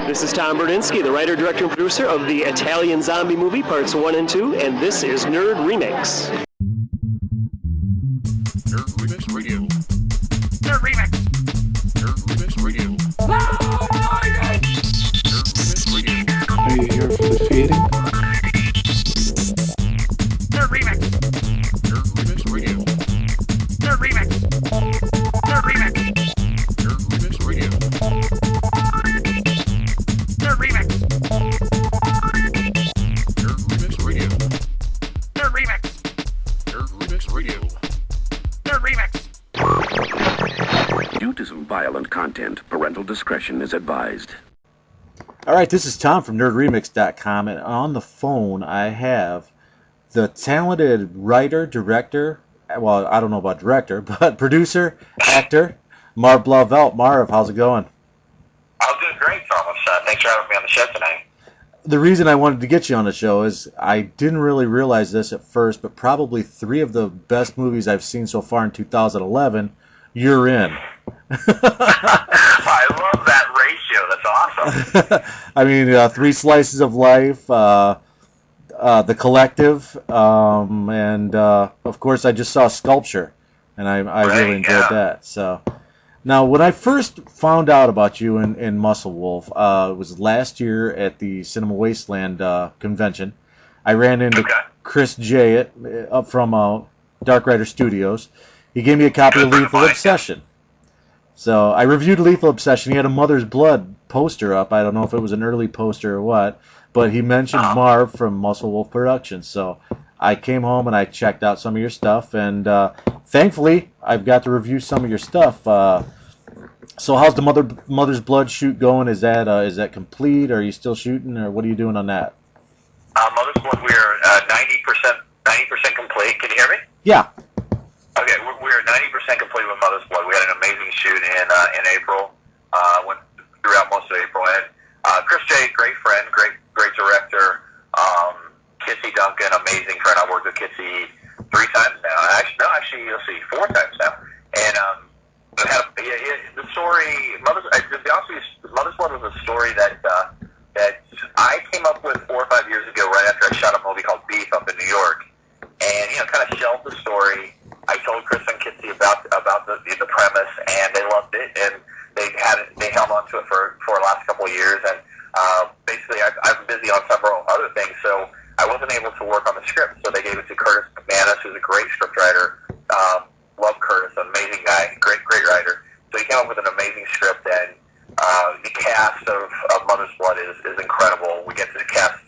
This is Tom Berdinsky, the writer, director, and producer of the Italian Zombie movie, parts 1 and 2, and this is Nerd Remix. Nerd Remix Radio. Nerd Remix. Nerd Remix Radio. Nerd Remix Radio. Are you here for the feeding? Nerd Remix. Nerd Remix Radio. Nerd Remix. Nerd Remix. Nerd Remix Radio. Nerd Remix. Nerd Remix Radio. Nerd Remix. Nerd Remix Radio. Nerd Remix. Due to some violent content, parental discretion is advised. All right, this is Tom from NerdRemix.com, and on the phone I have the talented writer, director, well, I don't know about director, but producer, actor, Marv Blauvelt. Marv, how's it going? I'm doing great, Thomas. Thanks for having me on the show tonight. The reason I wanted to get you on the show is I didn't really realize this at first, but probably 3 of the best movies I've seen so far in 2011, you're in. I love that ratio. That's awesome. I mean, 3 Slices of Life, The Collective, and of course I just saw Sculpture, and I really enjoyed that. So now, when I first found out about you in Musclewolf, it was last year at the Cinema Wasteland convention. I ran into Chris J. up from Dark Rider Studios. He gave me a copy of Lethal Obsession. So I reviewed Lethal Obsession. He had a Mother's Blood poster up. I don't know if it was an early poster or what, but he mentioned Marv from Musclewolf Productions. So I came home and I checked out some of your stuff, and thankfully I've got to review some of your stuff. So how's the Mother's Blood shoot going? Is that complete? Or are you still shooting, or what are you doing on that? Mother's Blood, we're 90% complete. Can you hear me? Yeah. Okay, we're 90% complete with Mother's Blood. We had an amazing shoot in April. Went throughout most of April. And Chris J, great friend, great director. Kitsy Duncan, amazing friend. I've worked with Kitsy 3 times now. Actually, you'll see 4 times now. And the story, to be honest with you, Mother's Blood was a story that I came up with 4 or 5 years ago, right after I shot a movie called Beef up in New York. And kind of shelved the story. I told Chris and Kitsy about the premise, and they loved it, and they held on to it for the last couple of years. And basically, I'm busy on several other things, so I wasn't able to work on the script. So they gave it to Curtis McManus, who's a great scriptwriter. Love Curtis, amazing guy, great writer. So he came up with an amazing script, and the cast of Mother's Blood is incredible. We get to cast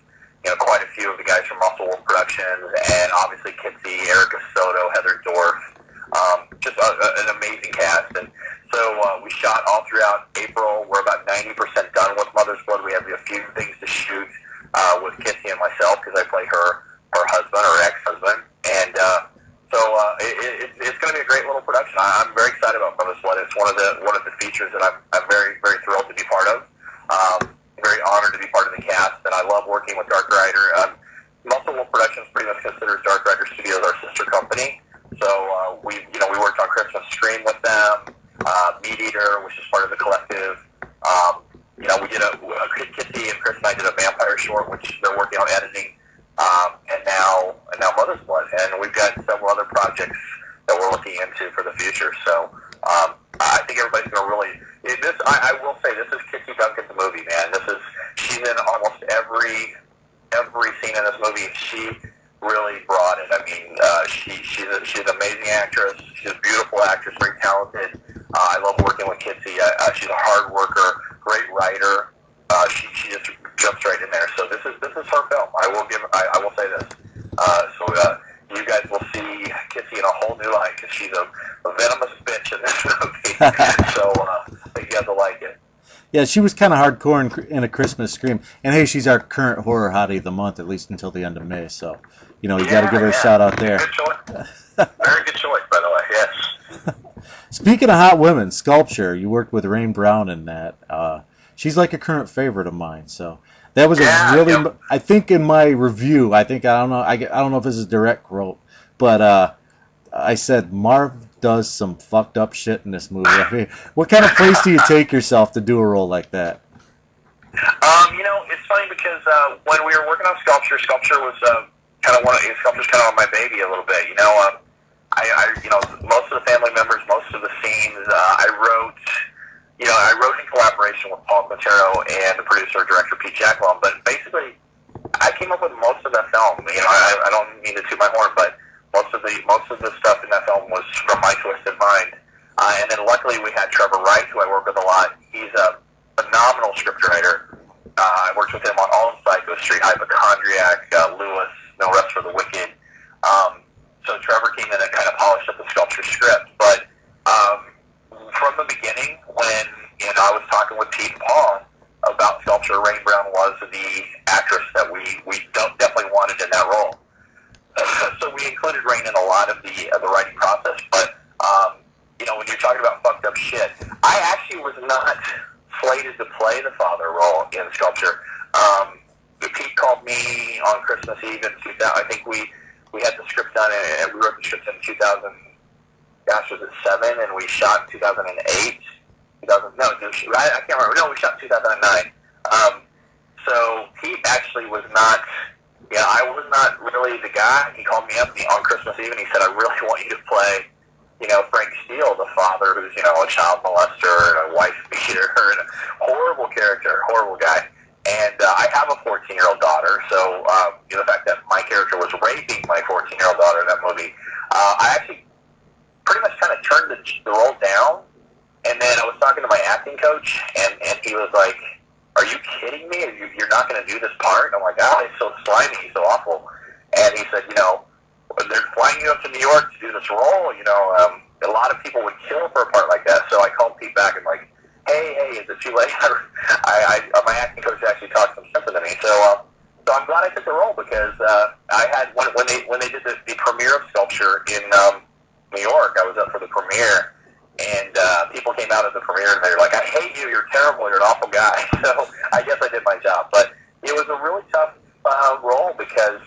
quite a few of the guys from Musclewolf Productions, and obviously Kitsy, Erica Soto, Heather Dorff, just an amazing cast. And so we shot all throughout April. We're about 90% done with Mother's Blood. We have a few things to shoot with Kitsy and myself, because I play her husband, or ex-husband. And so it's going to be a great little production. I'm very excited about Mother's Blood. It's one of the features that I'm very, very thrilled to be part of. Very honored to be part of the cast, and I love working with Dark Rider. Musclewolf Productions pretty much considers Dark Rider Studios our sister company. So we worked on Christmas Scream with them, Meat Eater, which is part of the collective. We did Kitsy and Chris and I did a vampire short, which they're working on editing, and now Mother's Blood, and we've got several other projects that we're looking into for the future. So I think everybody's going to really. I will say, this is Kitsy Duncan's movie, man. She's in almost every scene in this movie. She really brought it. I mean, she's an amazing actress. She's a beautiful actress, very talented. I love working with Kitsy. She's a hard worker, great writer. She just jumps right in there. So this is her film. I will say this. So you guys will see Kitsy in a whole new light, because she's a venomous bitch in this movie. So I think you guys will like it. Yeah, she was kind of hardcore in A Christmas Scream. And hey, she's our current horror hottie of the month, at least until the end of May. So, you got to give her a shout out there. Good choice. Very good choice, by the way, yes. Speaking of hot women, Sculpture, you worked with Rain Brown in that. She's like a current favorite of mine. So that was I think in my review, I don't know if this is direct quote, but I said Marv does some fucked up shit in this movie. I mean, what kind of place do you take yourself to do a role like that? It's funny because when we were working on Sculpture was Sculpture's kind of on my baby a little bit. Most of the family members, most of the scenes, I wrote in collaboration with Paul Quintero and the producer director Pete Jacklon. But basically, I came up with most of that film. I don't mean to toot my horn, but most of the stuff in that film was from my twisted mind. And then luckily we had Trevor Wright, who I work with a lot. He's a phenomenal scriptwriter. I worked with him on all of Psycho Street, Hypochondriac, Lewis, No Rest for the Wicked. So Trevor came in and kind of polished up the Sculpture script. But from the beginning, when I was talking with Pete and Paul about Sculpture, Rain Brown was the actress that we definitely wanted in that role. So we included Rain in a lot of the writing process. But when you're talking about fucked up shit, I actually was not slated to play the father role in Sculpture. Pete called me on Christmas Eve in 2000. I think we had the script done, and we wrote the script in 2000. Gosh, was it 7? And we shot in 2008. I can't remember. No, we shot in 2009. So Pete actually was not. Yeah, I was not really the guy. He called me up on Christmas Eve and he said, "I really want you to play, Frank Steele, the father, who's a child molester and a wife beater and a horrible character, horrible guy." And I have a 14-year-old daughter, so the fact that my character was raping my 14-year-old daughter in that movie, I actually pretty much kind of turned the role down. And then I was talking to my acting coach, and he was like, "Are you kidding me? You're not going to do this part?" And I'm like, "Oh, it's so slimy, so awful." And he said, "They're flying you up to New York to do this role. A lot of people would kill for a part like that." So I called Pete back and like, hey, is it too late? My acting coach actually talked some sense into me. So I'm glad I took the role because I had when they did the premiere of Sculpture in New York, I was up for the premiere. And people came out at the premiere and they were like, "I hate you, you're terrible, you're an awful guy." So I guess I did my job. But it was a really tough role because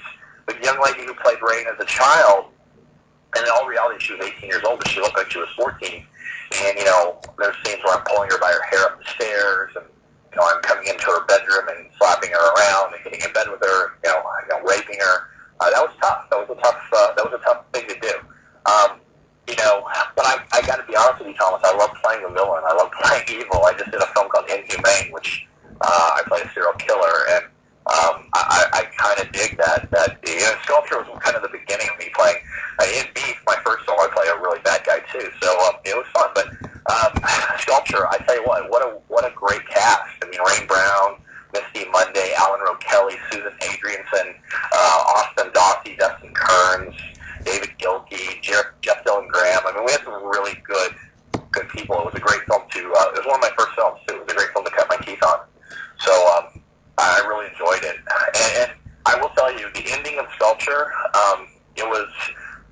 the young lady who played Rain as a child, and in all reality she was 18 years old, but she looked like she was 14. And, there's scenes where I'm pulling her by her hair up the stairs and, I'm coming into her bedroom and slapping her around and getting in bed with her, raping her. That was tough. That was a tough thing to do. But I got to be honest with you, Thomas. I love playing the villain. I love playing evil. I just did a film called Inhumane, which I play a serial killer, and I kind of dig that. Sculpture was kind of the beginning of me playing. In Beef, my first film, I play a really bad guy too. So it was fun. But Sculpture, I tell you what a great cast. I mean, Rain Brown, Misty Monday, Alan Rowe Kelly, Susan Adrianson, Austin Dawsey, Dustin Kearns, David Gilkey, Jeff Dylan Graham. I mean, we had some really good people. It was a great film to. It was one of my first films too. It was a great film to cut my teeth on. So I really enjoyed it. And I will tell you, the ending of Sculpture, it was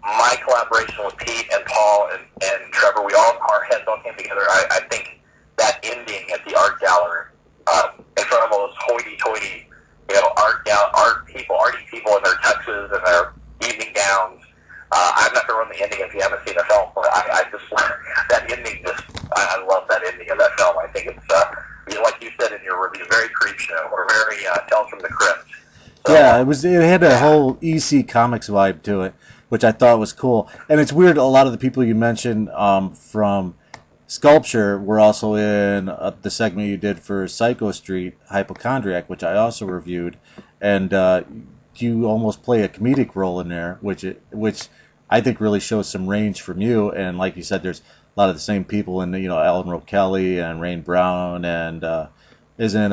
my collaboration with Pete and Paul and Trevor. Our heads all came together. I think that ending at the art gallery in front of all those hoity-toity, arty people in their tuxes and their evening gowns. I'm not going to run the ending if you haven't seen the film, but I just that ending. I love that ending of that film. I think it's like you said in your review, very creep show or very Tales from the Crypt. So, yeah, it had a whole EC Comics vibe to it, which I thought was cool. And it's weird. A lot of the people you mentioned from Sculpture were also in the segment you did for Psycho Street, Hypochondriac, which I also reviewed, and you almost play a comedic role in there, which I think really shows some range from you. And like you said, there's a lot of the same people in, Alan Rowe Kelly and Rain Brown, and isn't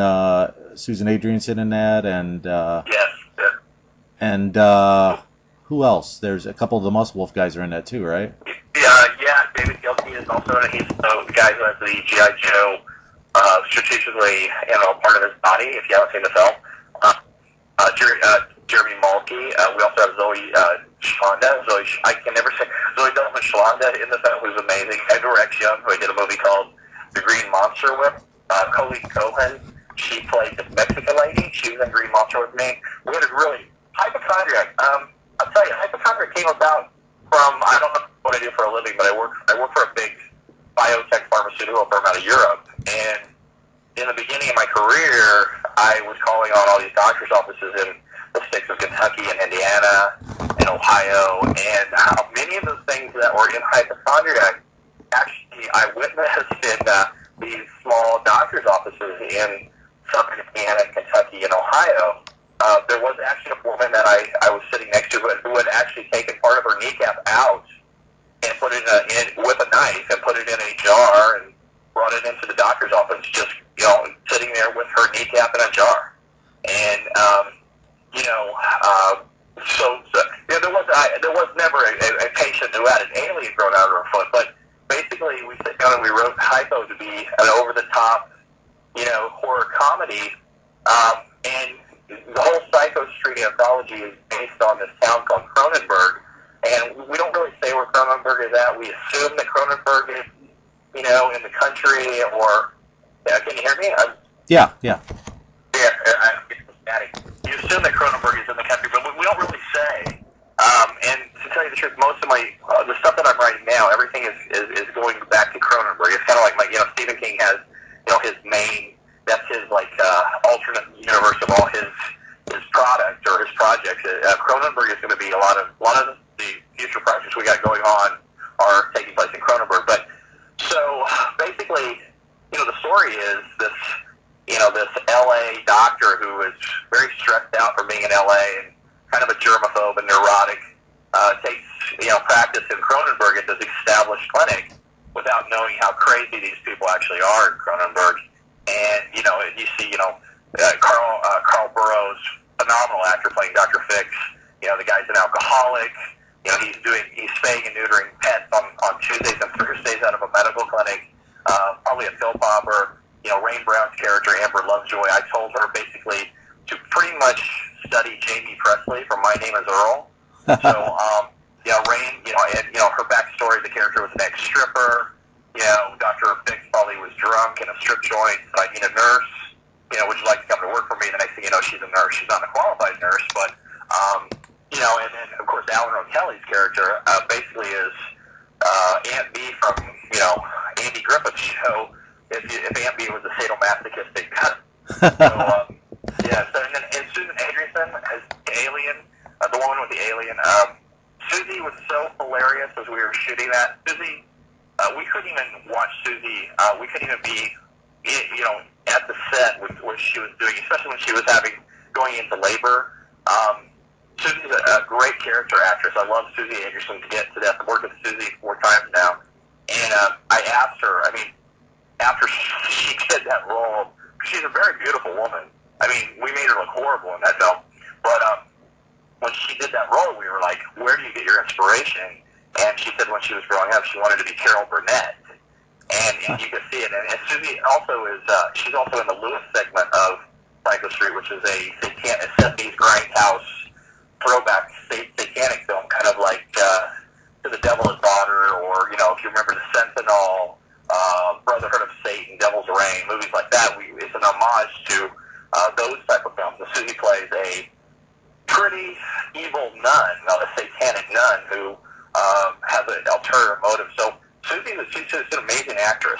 Susan Adrianson in that? And yes. And who else? There's a couple of the Musclewolf guys are in that too, right? Yeah. David Gilkey is also in it. He's the guy who has the G.I. Joe strategically, part of his body. If you haven't seen the film, Jeremy Mulkey. We also have Zoe Shalanda. I can never say Zoe Delman Shalanda in the film, who's amazing. Edward X. Young, who I did a movie called The Green Monster with. Colleen Cohen. She played the Mexican lady. She was in Green Monster with me. We had a really Hypochondriac. I'll tell you, Hypochondriac came about from, I don't know what I do for a living, but I work for a big biotech pharmaceutical firm out of Europe, and in the beginning of my career, I was calling on all these doctors' offices in the states of Kentucky and Indiana and Ohio, and many of those things that were in hypochondriac, actually, I witnessed in these small doctors' offices in southern Indiana, Kentucky, and Ohio. There was actually a woman that I was sitting next to who had actually taken part of her kneecap out and put it in with a knife and put it in a jar and brought it into the doctor's office, just, sitting there with her kneecap in a jar. And, there was never a patient who had an alien grown out of her foot, but basically we sit down and we wrote Hypo to be an over-the-top, horror comedy, and the whole Psycho Street anthology is based on this town called Cronenberg, and we don't really say where Cronenberg is at. We assume that Cronenberg is, in the country, or, can you hear me? Yeah. Yeah, I'm getting static. You assume that Cronenberg is in the country, but we don't really say. And to tell you the truth, most of the stuff that I'm writing now, everything is going back to Cronenberg. It's kind of like Stephen King has, his main, that's his alternate universe of all his product or his projects. Cronenberg is going to be a lot of the future projects we got going on are taking place in Cronenberg. But so basically, the story is this, this LA doctor who is very stressed out from being in LA and kind of a germaphobe and neurotic, takes, practice in Cronenberg at this established clinic without knowing how crazy these people actually are in Cronenberg. And, you see, Carl Burrows, phenomenal actor playing Dr. Fix. The guy's an alcoholic. He's spaying and neutering pets on Tuesdays and Thursdays out of a medical clinic. Probably a pill popper. Rain Brown's character, Amber Lovejoy, I told her basically to pretty much study Jamie Presley from My Name is Earl. So, Rain, and her backstory, the character was an ex-stripper. Dr. Fix probably was drunk in a strip joint. So I need a nurse. Would you like to come to work for me? The next thing you know, she's a nurse. She's not a qualified nurse, but, and then, of course, Alan O'Kelly's character basically is Aunt B from, Andy Griffith's show, if Aunt B was a sadomasochistic cut. So, and Susan Adrianson as the alien, the woman with the alien. Susie was so hilarious as we were shooting that. Susie, we couldn't even watch Susie. We couldn't even be, at the set with what she was doing, especially when she was going into labor. Susie's a great character actress. I love Susie Anderson to get to death. I've worked with Susie 4 times now. And I asked her, after she did that role, she's a very beautiful woman. We made her look horrible in that film. But when she did that role, we were like, where do you get your inspiration? And she said when she was growing up, she wanted to be Carol Burnett. And you can see it. And Susie also is, she's also in the Lewis segment of Psycho Street, which is a 70s grindhouse throwback satanic film, kind of like To the Devil Is Daughter, or, if you remember The Sentinel, Brotherhood of Satan, Devil's Reign, movies like that. It's an homage to those type of films. And Susie plays a pretty evil nun, a satanic nun, who has an ulterior motive. So she's an amazing actress.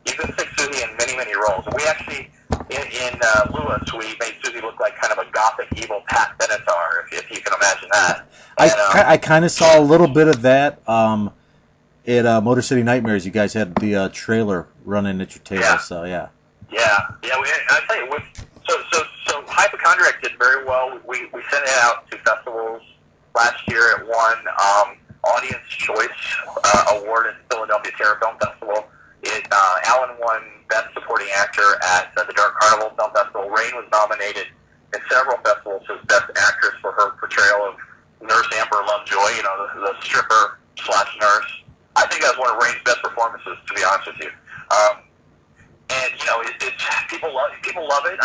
You can see Susie in many, many roles. We actually, in Lewis, we made Susie look like kind of a gothic evil Pat Benatar, if you can imagine that. I kind of saw a little bit of that at Motor City Nightmares. You guys had the trailer running at your table, yeah. I tell you, so Hypochondriac did very well. We sent it out to festivals last year. It won Audience Choice Award at the Philadelphia Terror Film Festival. Alan won Best Supporting Actor at the Dark Carnival Film Festival. Rain was nominated in several festivals as Best Actress for her portrayal of Nurse Amber Lovejoy, the stripper / nurse. I think that was one of Rain's best performances, to be honest with you. And people love it.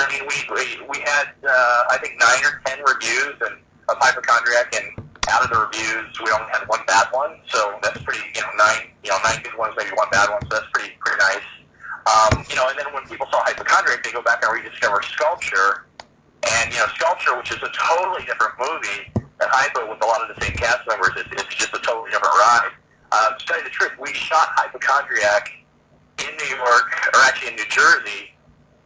We had I think 9 or 10 reviews of Hypochondriac, and out of the reviews, we only had 1 bad one. So that's pretty, 9 good ones, maybe 1 bad one. So that's pretty nice. And then when people saw Hypochondriac, they go back and rediscover Sculpture, and Sculpture, which is a totally different movie than Hypo with a lot of the same cast members. It's just a totally different ride. To tell you the truth, we shot Hypochondriac in New York, or actually in New Jersey,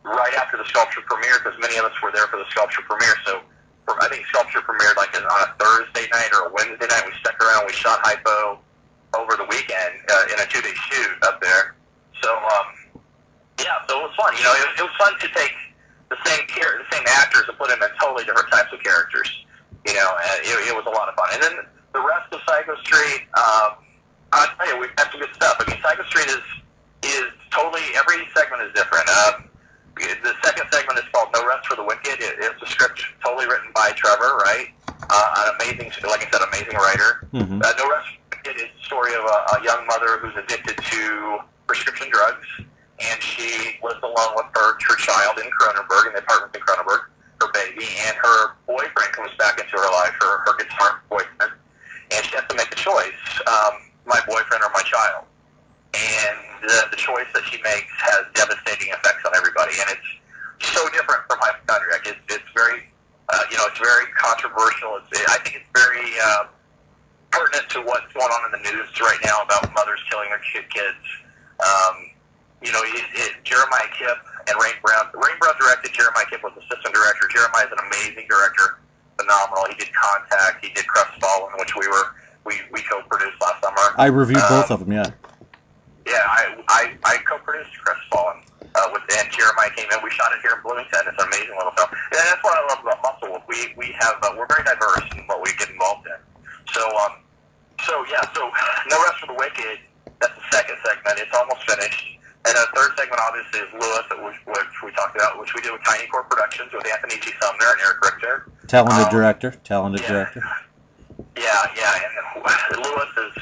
right after the Sculpture premiere, because many of us were there for the Sculpture premiere. So I think Sculpture premiered like on a Thursday night or a Wednesday night. We stuck around. We shot hypo over the weekend in a 2-day shoot up there. So yeah, so it was fun. You know, it was fun to take the same actors and put them in totally different types of characters. You know, and it was a lot of fun. And then the rest of Psycho Street, I'll tell you, we've had some good stuff. I mean, Psycho Street is totally, every segment is different. The second segment is called No Rest for the Wicked. It's a script totally written by Trevor, right? An amazing, like I said, amazing writer. Mm-hmm. No Rest for the Wicked is the story of a young mother who's addicted to prescription drugs, and she lives alone with her child in Cronenberg, in the apartment in Cronenberg, her baby, and her boyfriend comes back into her life, her guitar boyfriend, and she has to make a choice, my boyfriend or my child. And the choice that she makes has devastating effects on everybody, and it's so different from Hypochondriac. It's very, it's very controversial. I think it's very pertinent to what's going on in the news right now about mothers killing their kids. Jeremiah Kipp and Rain Brown. Rain Brown directed. Jeremiah Kipp was assistant director. Jeremiah is an amazing director, phenomenal. He did Contact. He did Crestfallen, which we co-produced last summer. I reviewed both of them, yeah. Yeah, I co-produced Crestfallen and Jeremiah came in. We shot it here in Bloomington. It's an amazing little film. And that's what I love about Musclewolf. We're very diverse in what we get involved in. So No Rest for the Wicked. That's the second segment. It's almost finished. And the third segment, obviously, is Lewis, which we talked about, which we did with Tiny Core Productions with Anthony G. Sumner and Eric Richter. Talented director. Yeah, and Lewis is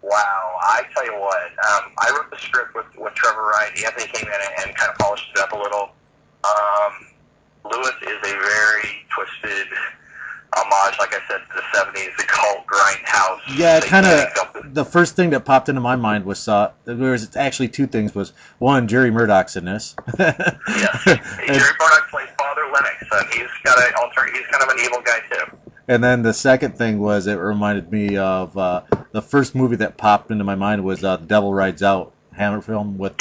wow. I tell you what, I wrote the script with Trevor Wright. Anthony came in and kind of polished it up a little. Lewis is a very twisted homage, like I said, to the 70s, the cult grindhouse. Yeah, kind of. The first thing that popped into my mind was there was actually two things. Was one, Jerry Murdoch's in this. Yes, Jerry Murdoch plays Father Lennox, and he's kind of an evil guy too. And then the second thing was, it reminded me of the first movie that popped into my mind was The Devil Rides Out, Hammer film with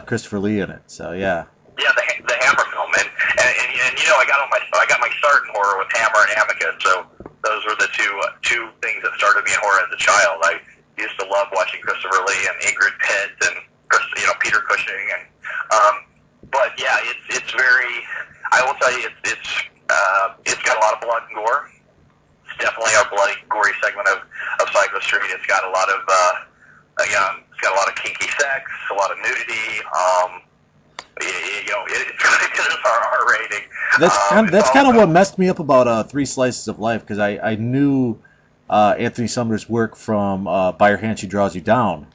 Christopher Lee in it. So yeah. Yeah, the Hammer film, and I got my start in horror with Hammer and Amicus. So those were the two things that started me in horror as a child. I used to love watching Christopher Lee and Ingrid Pitt and Peter Cushing, and but yeah, it's very. I will tell you, it's got a lot of blood and gore. It's definitely our bloody, gory segment of Psycho Street. It's got a lot of it's got a lot of kinky sex, a lot of nudity. It's our R rating. That's kind of what messed me up about Three Slices of Life, because I knew Anthony Sumner's work from By Your Hand She Draws You Down,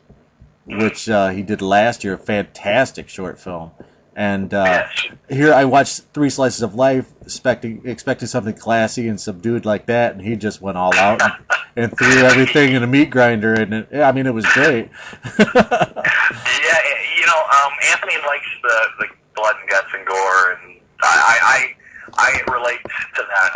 which he did last year, a fantastic short film. And here I watched Three Slices of Life, expecting something classy and subdued like that, and he just went all out and threw everything in a meat grinder, and it was great. Anthony likes the blood and guts and gore, and I relate to that.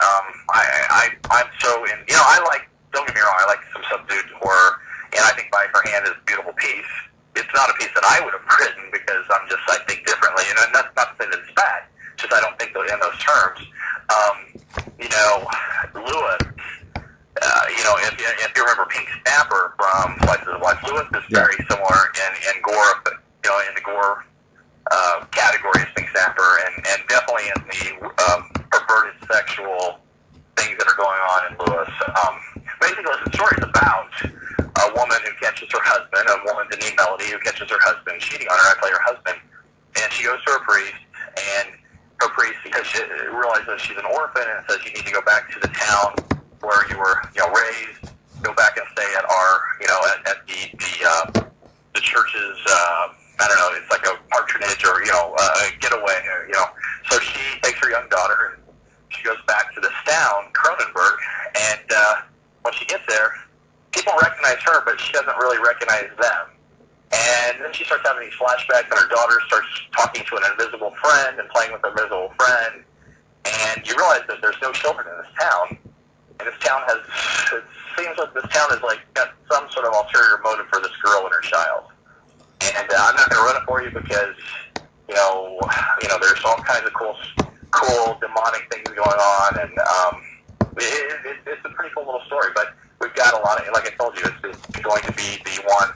I'm so in. I like. Don't get me wrong. I like some subdued horror, and I think By Her Hand is a beautiful piece. It's not a piece that I would have written because I think differently. And that's not to say that it's bad. It's just I don't think in those terms. Lewis. If you remember Pink Snapper from Slices of Life, Lewis is very similar in gore. In the gore category as Pink Snapper, and definitely in the perverted sexual things that are going on in Lewis. Basically, the story is about a woman who catches her husband, a woman, Denise Melody, who catches her husband cheating on her. I play her husband, and she goes to her priest, and her priest, because she realizes she's an orphan, and says you need to go back to the town where you were, raised. Go back and stay at our, at the church's. I don't know, it's like a patronage or, a getaway, So she takes her young daughter and she goes back to this town, Cronenberg, and when she gets there, people recognize her, but she doesn't really recognize them. And then she starts having these flashbacks, and her daughter starts talking to an invisible friend and playing with her invisible friend, and you realize that there's no children in this town, and it seems like this town has got some sort of ulterior motive for this girl and her child. And I'm not going to run it for you because, there's all kinds of cool demonic things going on, and it's a pretty cool little story. But we've got a lot of, like I told you, it's going to be the one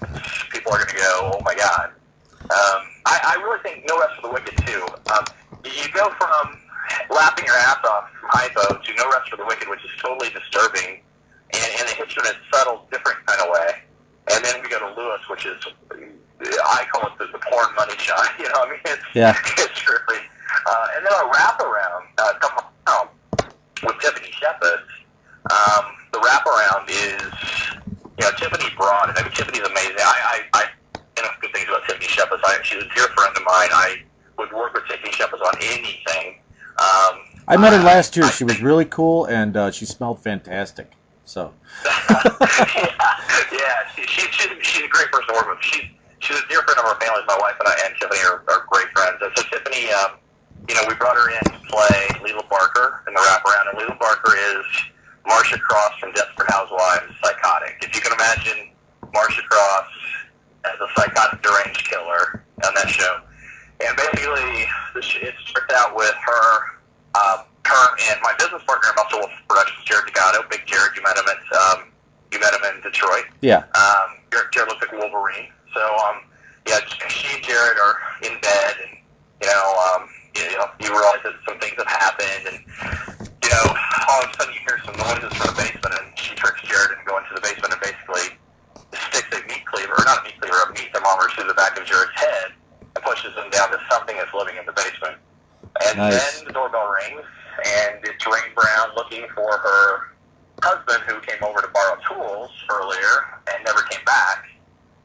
people are going to go, oh my God. I really think No Rest for the Wicked too. You go from laughing your ass off from Hypo to No Rest for the Wicked, which is totally disturbing, and it hits you in a subtle, different kind of way. And then we go to Lewis, which is, I call it the porn money shot. It's really. And then a wraparound, come on, with Tiffany Shepard. The wraparound is, Tiffany brought it. I mean, Tiffany's amazing. I know good things about Tiffany Shepard. She's a dear friend of mine. I would work with Tiffany Shepard on anything. I met her last year. She was really cool, and she smelled fantastic. So. She's a great person to work with. She's a dear friend of our family. My wife and Tiffany are great friends. And so Tiffany, we brought her in to play Leela Barker in the wraparound, and Leela Barker is Marcia Cross from Desperate Housewives, psychotic. If you can imagine Marcia Cross as a psychotic deranged killer on that show. And basically, it starts out with her and my business partner in Musclewolf Productions, Jared Degato. Big Jared, you met him in Detroit. Yeah. Jared looks like Wolverine. So, she and Jared are in bed, and you realize that some things have happened, and all of a sudden you hear some noises from the basement, and she tricks Jared into going to the basement and basically sticks a meat thermometer through the back of Jared's head and pushes him down to something that's living in the basement. And then the doorbell rings, and it's Rain Brown looking for her husband, who came over to borrow tools earlier and never came back.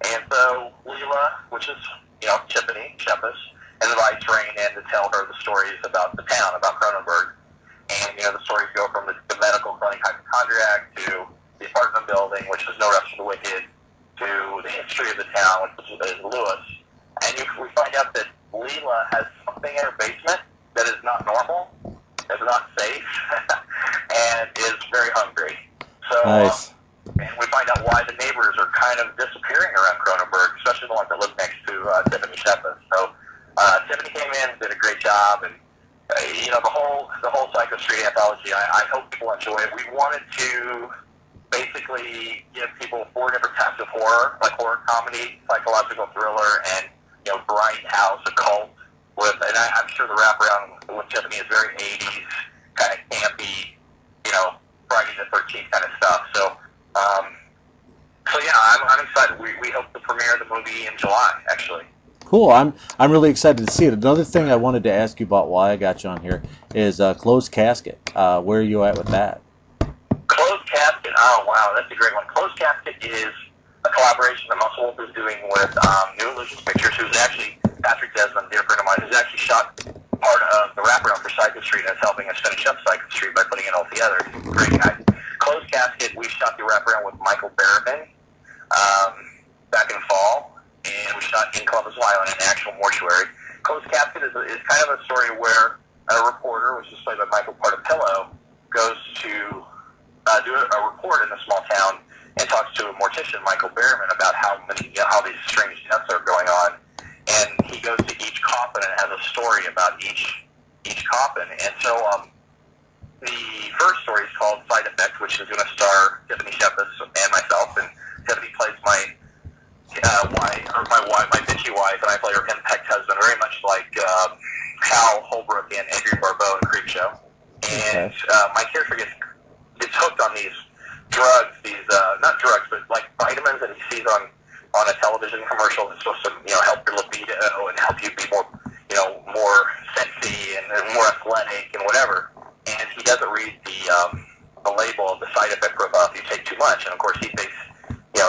And so Leela, which is, Tiffany Shepard, invites Rain in to tell her the stories about the town, about Cronenberg. And, the stories go from the medical clinic hypochondriac to the apartment building, which is No Rest for the Wicked, to the history of the town, which is Lewis. And we find out that Leela has something in her basement that is not normal, is not safe, and is very hungry. So, and we find out why the neighbors are kind of disappearing around Cronenberg, especially the ones that live next to Tiffany Shepard. So, Tiffany came in, did a great job, and the whole Psycho Street anthology. I hope people enjoy it. We wanted to basically give people 4 different types of horror, like horror comedy, psychological thriller, and grindhouse occult. And I'm sure the wraparound with Tiffany is very 80s, kind of campy, Friday the 13th kind of stuff. So I'm excited. We hope to premiere the movie in July, actually. Cool. I'm really excited to see it. Another thing I wanted to ask you about while I got you on here is Closed Casket. Where are you at with that? Closed Casket. Oh wow, that's a great one. Closed Casket is a collaboration that Musclewolf is doing with New Illusions Pictures, who's actually Patrick Desmond, dear friend of mine, who's actually shot part of the wraparound for Psycho Street and is helping us finish up Psycho Street by putting it all together. Great guy. Closed Casket, we shot the wraparound with Michael Berryman back in fall, and we shot in Columbus, Ohio, in an actual mortuary. Closed Casket is kind of a story where a reporter, which is played by Michael Partapillo, goes to do a report in a small town and talks to a mortician, Michael Berryman, about how these strange deaths are going on. And he goes to each coffin and has a story about each coffin. And so the first story is called Side Effect, which is going to star Tiffany Shepard and myself. And Tiffany plays my bitchy wife, and I play her henpecked husband, very much like Hal Holbrook and Adrienne Barbeau in Creepshow. And my character gets hooked on these drugs, not drugs, but like vitamins that he sees on a television commercial that's supposed to, help your libido and help you be more sexy and more athletic and whatever. And he doesn't read the label of the side effect profile if you take too much. And of course he thinks,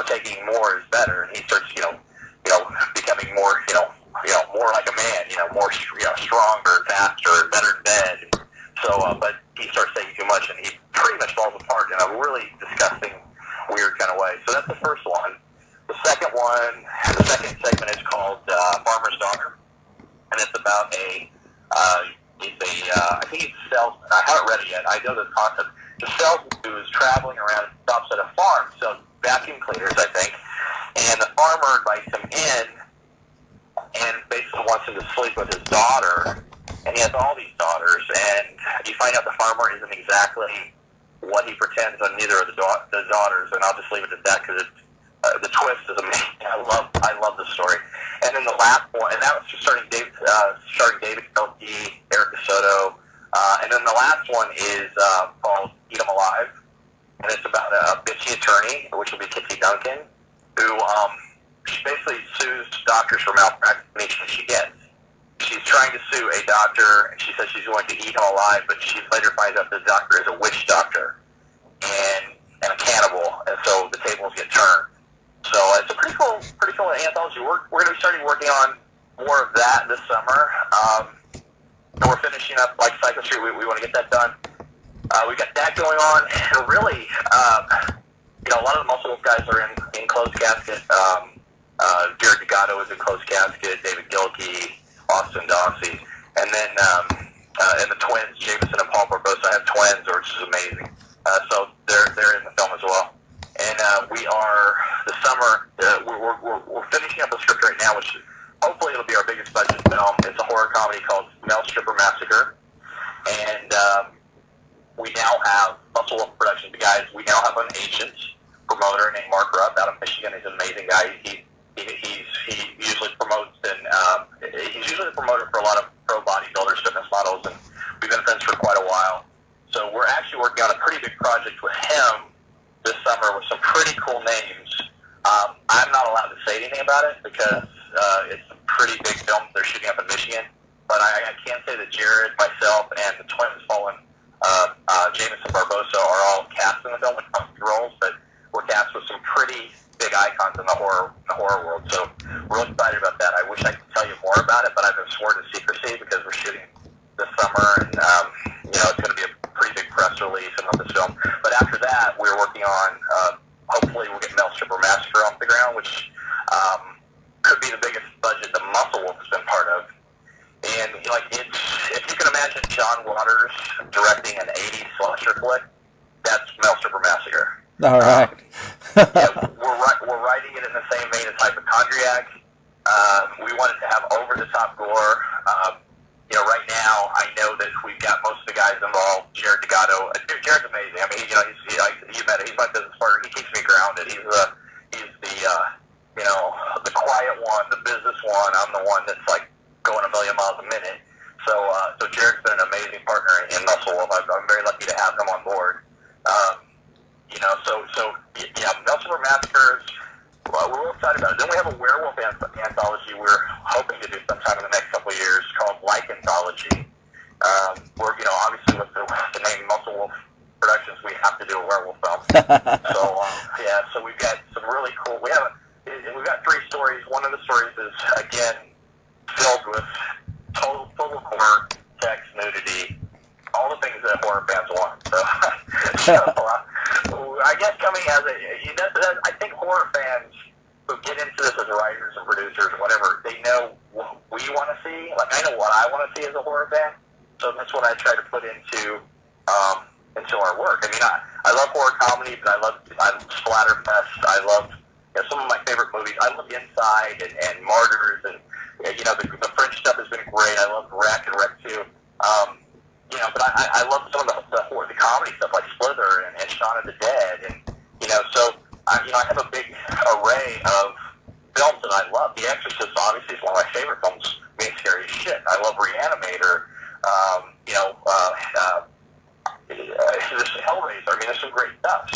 taking more is better, and he starts, becoming more, more like a man, more, stronger, faster, better in bed. So, but he starts taking too much, and he pretty much falls apart in a really disgusting, weird kind of way. So that's the first one. The second segment is called Farmer's Daughter, and it's about I think he's a salesman. I haven't read it yet. I know the concept. The salesman who is traveling around and stops at a farm, sells vacuum cleaners, I think, and the farmer invites him in and basically wants him to sleep with his daughter. And he has all these daughters, and you find out the farmer isn't exactly what he pretends on neither of the daughters. And I'll just leave it at that because the twist is amazing. I love the story. And then the last one, and that was starring David Kelty, Eric DeSoto. And then the last one is called Eat 'Em Alive, and it's about a bitchy attorney, which will be Kitty Duncan, who she basically sues doctors for malpractice anything she gets. She's trying to sue a doctor, and she says she's going to eat him alive, but she later finds out the doctor is a witch doctor and a cannibal, and so the tables get turned. So it's a pretty cool anthology. We're going to be starting working on more of that this summer. We're finishing up like Psycho Street. We want to get that done. We got that going on, and really, a lot of the Musclewolf guys are in closed casket. Jared Degato is in closed casket. David Gilkey, Austin Dawsey, and then and the twins, Jameson and Paul Barbosa, have twins, which is amazing. So they're in the film as well. And we are this summer. We're finishing up a script right now, which hopefully it'll be our biggest budget film. It's a horror comedy called Male Stripper Massacre, and we now have Musclewolf Productions guys. We now have an agent promoter named Mark Rupp out of Michigan. He's an amazing guy. He usually promotes and he's usually the promoter for a lot of pro bodybuilders, fitness models, and we've been friends for quite a while. So we're actually working on a pretty big project with him this summer with some pretty cool names. I'm not allowed to say anything about it because it's a pretty big film they're shooting up in Michigan. But I can say that Jared, myself, and the twins, Paul and Jameson Barbosa, are all cast in the film with roles, but we're cast with some pretty big icons in the horror world. So we're really excited about that. I wish I could tell you more about it, but I've been sworn to secrecy because we're shooting this summer, and it's going to be a pretty big press release about this film. But after that, we're working on hopefully we'll get Male Stripper Massacre off the ground, which could be the biggest budget the Musclewolf has been part of. And if you can imagine John Waters directing an 80s slasher flick, that's Male Stripper Massacre. All right. We're writing it in the same vein as Hypochondriac. We wanted to have over-the-top gore. Right now, I know that we've got most of the guys involved. Jared Degato. Jared's amazing. I mean, you met him. He's my business partner. He keeps me grounded. He's the quiet one, the business one. I'm the one that's like going a million miles a minute. So Jared's been an amazing partner in Musclewolf. I'm very lucky to have him on board. Male Stripper Massacres, we're real excited about it. Then we have a werewolf anthology we're hoping to do sometime in the next couple of years called Lycanthology. We're, obviously with the name Musclewolf Productions, we have to do a werewolf film. So we've got some really cool, we've got 3 stories. One of the stories is, again, filled with total horror, sex, nudity, all the things that horror fans want. So I guess coming as I think horror fans who get into this as writers and producers or whatever, they know what we want to see. Like, I know what I want to see as a horror fan, so that's what I try to put into our work. I mean, I love horror comedy, but I love Splatterfest. I love some of my favorite movies. I love Inside and Martyrs, and the French stuff has been great. I love Wreck and Wreck 2. But I love some of the comedy stuff like Slither and Shaun of the Dead, and so I have a big array of films that I love. The Exorcist obviously is one of my favorite films. I mean, it's scary as shit. I love Reanimator. There's Hellraiser. I mean, there's some great stuff.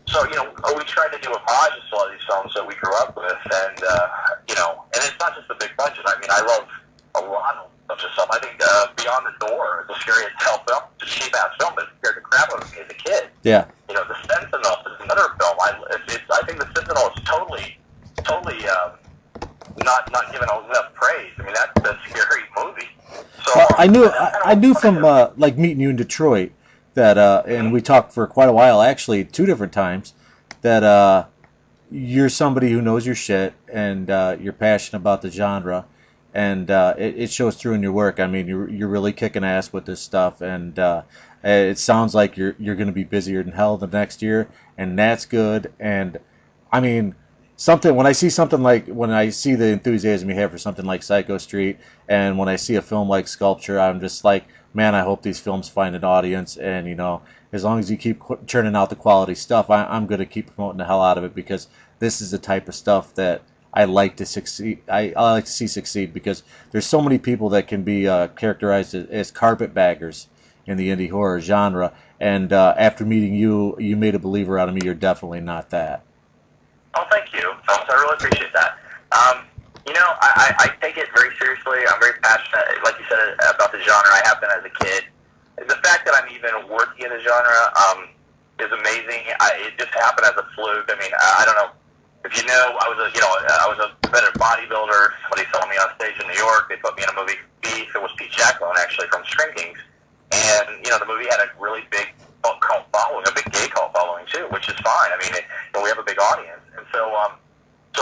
So we tried to do homages to a lot of these films that we grew up with, and and it's not just the big budget. I mean, I love a lot of stuff. I think Beyond the Door is a scary as hell film. It's a cheap ass film, but it scared the crap out of me as a kid. Yeah. The Sentinel is another film. I think the Sentinel is totally not given enough praise. I mean, that's a scary movie. So well, I knew from like meeting you in Detroit that and we talked for quite a while, actually 2 different times, that you're somebody who knows your shit and you're passionate about the genre, and it shows through in your work. I mean, you're really kicking ass with this stuff, and it sounds like you're going to be busier than hell the next year, and that's good. And I mean, something when I see something like when I see the enthusiasm you have for something like Psycho Street, and when I see a film like Sculpture, I'm just like, man, I hope these films find an audience, and as long as you keep churning out the quality stuff, I'm going to keep promoting the hell out of it, because this is the type of stuff that I like to succeed. I like to see succeed, because there's so many people that can be characterized as carpetbaggers in the indie horror genre, and after meeting you, you made a believer out of me. You're definitely not that. Oh, thank you. I really appreciate that. I take it very seriously. I'm very passionate, like you said, about the genre. I have been as a kid. The fact that I'm even working in the genre is amazing. It just happened as a fluke. I mean, I don't know if you know. I was a competitive bodybuilder. Somebody saw me on stage in New York. They put me in a movie, Beef. It was Pete Jacqueline, actually, from Scream Kings. And the movie had a really big cult following, a big gay cult following too, which is fine. I mean, we have a big audience, and so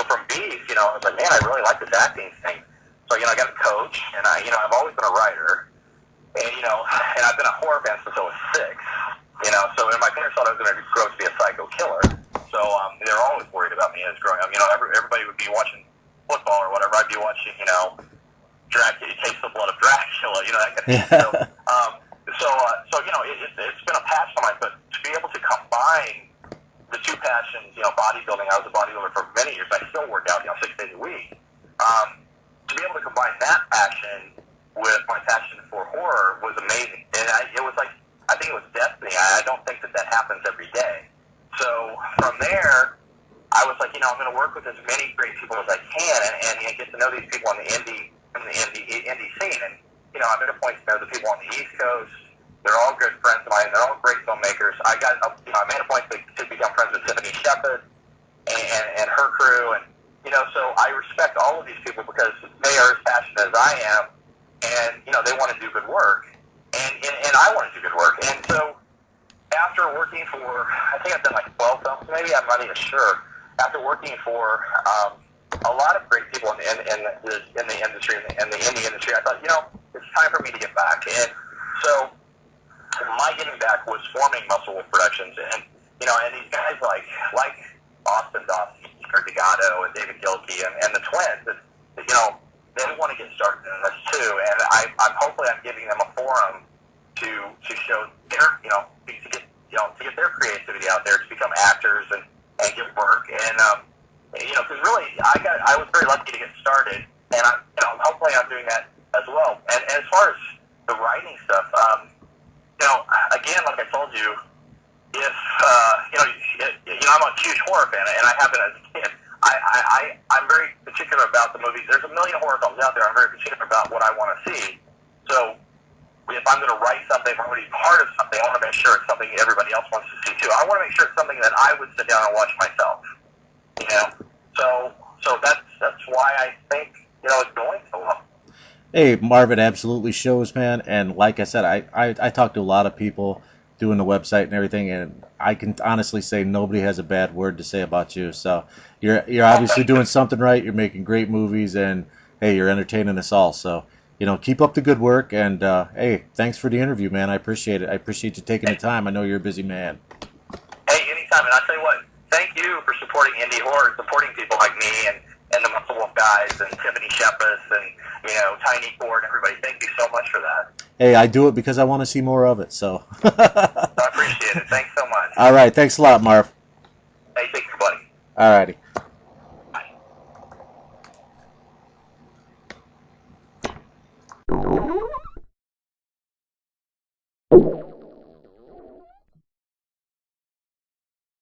from Beef, I was like, man, I really like this acting thing. So I got a coach, and I've always been a writer, and and I've been a horror fan since I was 6. So my parents thought I was going to grow up to be a psycho killer. So they were always worried about me as growing up. Everybody would be watching football or whatever. I'd be watching, Dracula, Taste the Blood of Dracula, that kind of thing. It's been a passion of mine, but to be able to combine the two passions, bodybuilding, I was a bodybuilder for many years. I still work out, 6 days a week. To be able to combine that passion with my passion for horror was amazing. And it was like, I think it was destiny. I don't think that happens every day. So from there, I was like, I'm going to work with as many great people as I can and get to know these people in the indie scene. And, I'm at a point to know the people on the East Coast. They're all good friends of mine. They're all great filmmakers. I made a point to become friends with Tiffany Shepard and her crew. And, so I respect all of these people because they are as passionate as I am. And, they want to do good work. And I want to do good work. And so after working for, I think I've done like 12 films, maybe, I'm not even sure. After working for a lot of great people in the industry, in the indie industry, I thought, it's time for me to get back. And so my getting back was forming Musclewolf Productions, and and these guys like Austin Dawson, Kurt Degato, and David Gilkey, and the twins, and, they want to get started in this too. And I'm hopefully I'm giving them a forum to show their to get their creativity out there, to become actors and get work. And because really I was very lucky to get started, and hopefully I'm doing that as well. And as far as the writing stuff, again, like I told you, if I'm a huge horror fan, and I have been as a kid. I'm very particular about the movies. There's a million horror films out there. I'm very particular about what I want to see. So if I'm going to write something, if I'm going to be part of something, I want to make sure it's something everybody else wants to see too. I want to make sure it's something that I would sit down and watch myself. So that's why I think it's going so well. Hey, Marv, it absolutely shows, man. And like I said, I talked to a lot of people doing the website and everything, and I can honestly say nobody has a bad word to say about you. So you're obviously doing something right. You're making great movies, and hey, you're entertaining us all. So keep up the good work. And hey, thanks for the interview, man. I appreciate it. I appreciate you taking the time. I know you're a busy man. Hey, anytime. And I'll tell you what. Thank you for supporting indie horror, supporting people like me and the Musclewolf guys and Tiffany Shepard and Tiny Ford and everybody. Thank you so much for that. Hey, I do it because I want to see more of it. So I appreciate it. Thanks so much. All right, thanks a lot, Marv. Hey, thank you, buddy. All righty.